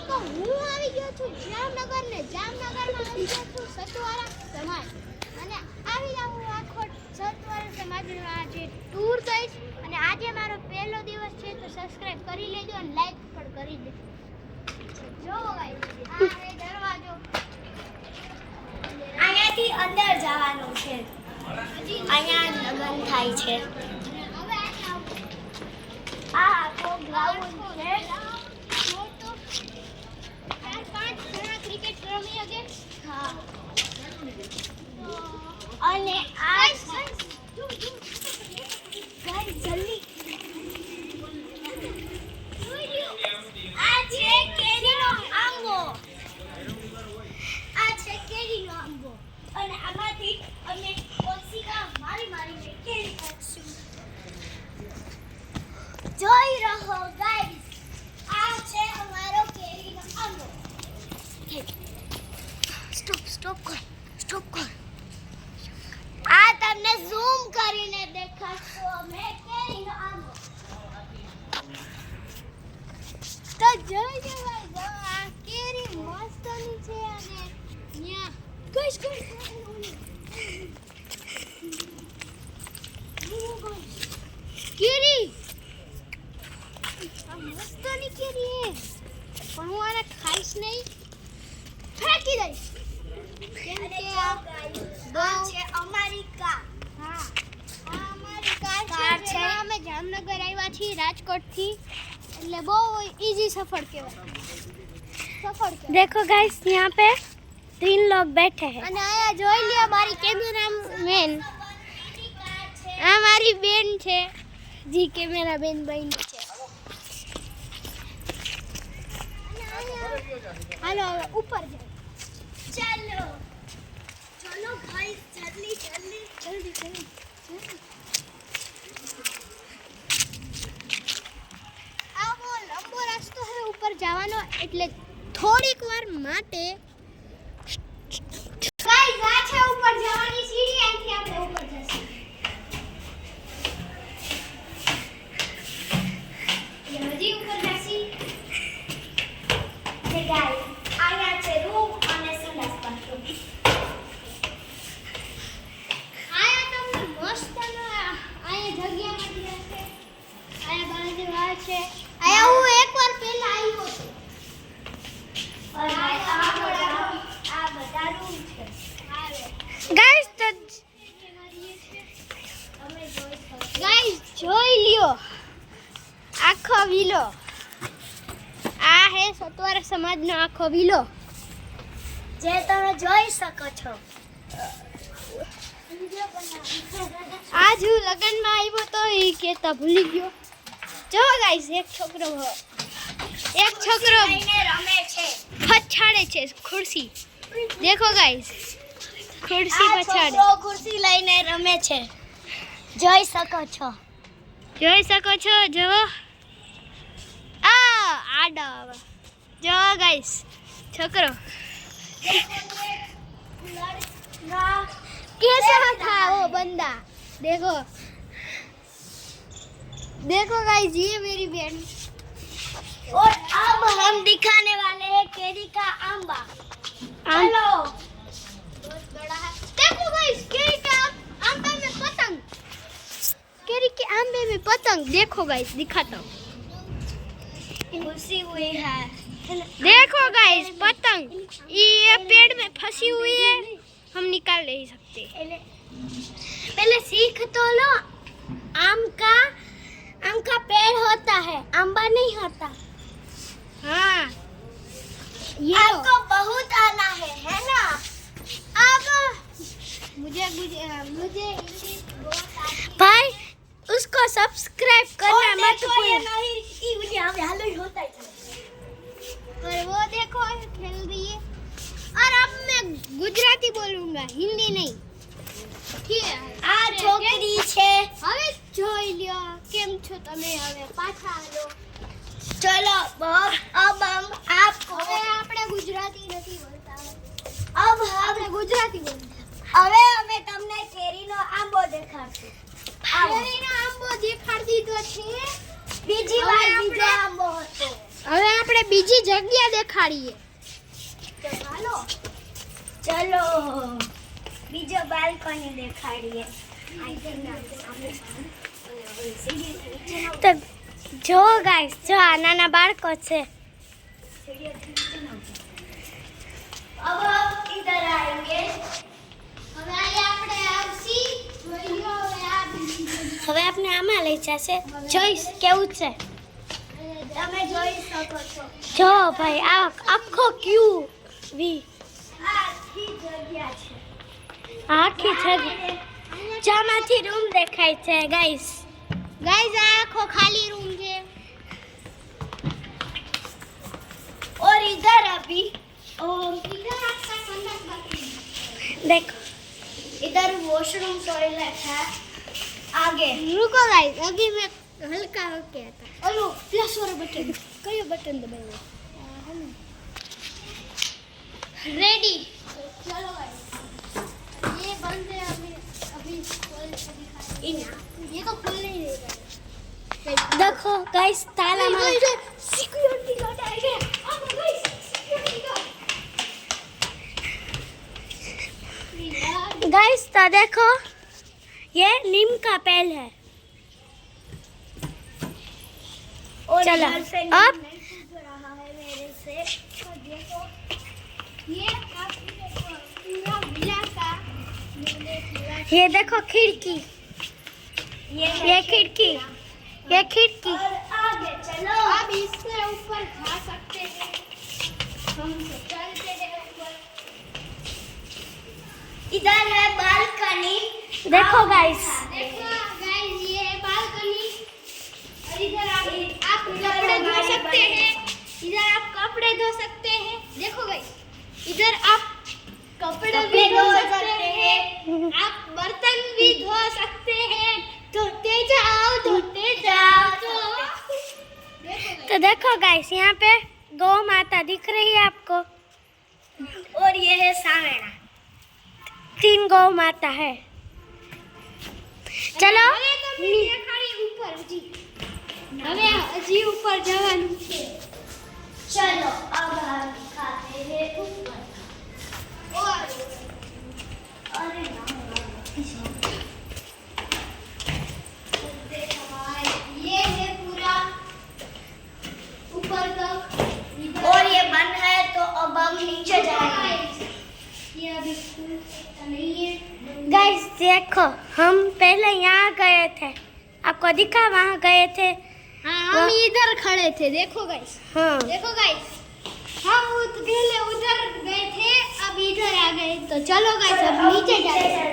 તો હું આવી ગયો છું જામનગર ને જામનગરમાં આવી ગયો છું સતવારા સમાજ અને આવી જાઉં આખો સતવારા સમાજનો આજે ટૂર થઈશ અને આજે મારો પહેલો દિવસ છે તો સબસ્ક્રાઇબ કરી લેજો અને લાઈક પણ કરી દેજો. જો ગાઈસ આ છે દરવાજો અહીંયાથી અંદર જવાનું છે. અહીંયા લગન થાય છે. આ આખો ગ્રાઉન્ડ છે. મોટો 4-5 જણા ક્રિકેટ રમી શકે. હા અને આ ગાઈસ જલ્દી આ છે કેરીનો આંબો. આ છે કેરીનો આંબો અને આમાંથી અમે કોલસીકા મારીને કેરી ખાશું. જોઈ રહો ગાઈસ, આ છે અમારો કેરીનો આંબો. સ્ટોપ કર. આ તમને ઝૂમ કરીને દેખાડશો અમે કેરીનો આંબો. તો જોઈ જવાય જો આ કેરી મસ્તની છે અને ન્યા કઈશ કેરી આ મસ્તની કેરી હે પણ હું આને ખાઈશ નહીં, ફેંકી દઈશ કેમ કે આ આ છે અમારી કાર. હા આ અમારી કાર કાર છે. છે. અમે જામનગર આવ્યા છીએ રાજકોટથી એટલે બહુ इजी सफर कहेवाय. देखो गाइस यहाँ पे 3 लोग बैठे हैं. અને આયા જોઈ લ્યો મારી કેમેરામેન આ મારી બેન છે જી કેમેરામેન બહેન છે. અને આયા હાલો હવે ઉપર જાય. चलो गाइस जल्दी. આ બહુ લાંબો રસ્તો છે ઉપર જવાનો એટલે થોડીક વાર માટે ગાઈસ આ છે ઉપર જવાની સીડી. અહીંથી આપણે ઉપર જઈશું. હજી ઉપર જશી. જે ગાઈસ અહીંયા છે રૂમ અને સંડાસ બાથરૂમ. આયા તમને મસ્ત આયા જગ્યા મળી જશે. આયા બાજુ આ છે. આયા હું એકવાર પહેલા આવ્યો હતો. અને આ બધા રૂમ છે. ગાઈસ તમે જોઈ શકો. ગાઈસ જોઈ લ્યો આખો વિલો. આ હે સતવારા સમાજનો આખો વિલો. જે તમે જોઈ શકો છો. આજ હું લગનમાં આવ્યો તો એ કેતા ભૂલી ગયો. જો ગાઈસ એક છોકરો લઈને રમે છે. પછાડે છે ખુરશી. દેખો ગાઈસ ખુરશી આ પછાડે. છોકરો ખુરશી લઈને રમે છે. જોઈ શકો છો. જુઓ આડો આવે. જો ગાઈસ છોકરો कैसा था वो बंदा. देखो गाइस ये मेरी बहन. और अब हम दिखाने वाले हैं केरी का आंबा. चलो. बहुत बड़ा है. देखो गाइस केरी का आंबे में पतंग. केरी के आंबे में पतंग. देखो गाइस दिखाता हूँ. घुसी हुई है. देखो गाइस पतंग ये पेड़ में फंसी हुई है, हम निकाल नहीं सकते. पहले सीख तो लो. आम का पेड़ होता है, आंबा नहीं होता. हाँ ये आपको बहुत आना है ना. अब मुझे इंग्लिश बहुत आती है. भाई उसको सब्सक्राइब करना मत भूलना. होता है. और वो देखो खेल रही है. और अब मैं गुजराती बोलूंगा, हिंदी नहीं. ठीक है. આ છોકરી છે. હવે જોઈ લ્યો કેમ છો તમે. હવે પાછા આલો. ચલો अब हम आपको હવે આપણે ગુજરાતી નથી બોલતા. अब આપણે ગુજરાતી બોલતા. હવે અમે તમને કેરીનો આંબો દેખાડશું. કેરીનો આંબો દેખાડી દીધો છે. બીજી વાર બીજો આંબો હતો. બીજી જગ્યા દેખાડીએ. તો ચલો બીજો બાલ્કની દેખાડીએ. તો જો ગાઈસ, જો આ નાના બાળકો છે. अब इधर आएंगे. હવે અહીંયા આપણે આવશી જોઈ લો. હવે આપણે આમાં લઈ જશે. જોઈશ કેવું છે. તમે જોઈ શકો છો. જો ભાઈ, આ આખો ક્યુ વી આખી જગ્યા છે. આખી જગ્યા જામાંથી રૂમ દેખાય છે ગાઈસ. ગાઈઝ આ આખો ખાલી રૂમ છે. और इधर अभी और इधर आपका संडास बाथरूम. देखो, इधर वॉशरूम टॉयलेट है. आगे रुको गाइस, अभी मैं हल्का होके आता. ओलो प्लस वाला बटन. कयो बटन दबाओ. रेडी. चलो गाइस, ये बंद है. अभी खोल के दिखाएं. ये तो खुल नहीं रहेगा. देखो गाइस, ताला मार. सिक्योरिटी गार्ड आ गया. अब गाइस सिक्योरिटी गार्ड. गाइस तो देखो, ये नीम का पेड़ है. चलो अब रहा है मेरे से. तो देखो, ये आपने पूरा विला का मैंने पूरा. ये देखो खिड़की. ये खिड़की. ये खिड़की. और आगे चलो. अब इससे ऊपर जा सकते हैं. हम चलते हैं ऊपर. इधर है बालकनी. देखो गाइस, देखो गाइस, ये है बालकनी. और इधर आप कपड़े धो सकते हैं. इधर आप कपड़े धो सकते हैं. देखो गाइस, इधर आप कपड़े भी धो सकते हैं. आप बर्तन भी धो सकते हैं. धोते जाओ. तो देखो गाइस, यहाँ पे गौ माता दिख रही है आपको. और ये है सावेड़ा. 3 गौ माता है. चलो હવે હજી ઉપર જવાનું છે. चलो अब हम दिखाते हैं ऊपर. और अरे ये है पूरा ऊपर तक. और ये बंद है, तो अब हम नीचे जाएंगे. ये अभी खुल सकता नहीं है. गाइस देखो, हम पहले यहाँ गए थे. आपको दिखा वहाँ गए थे. हाँ, हम इधर खड़े थे. देखो गाइस, हाँ, देखो गाइस, हम पहले उधर गए थे, अब इधर आ गए. तो चलो गाइस, अब नीचे जाते हैं.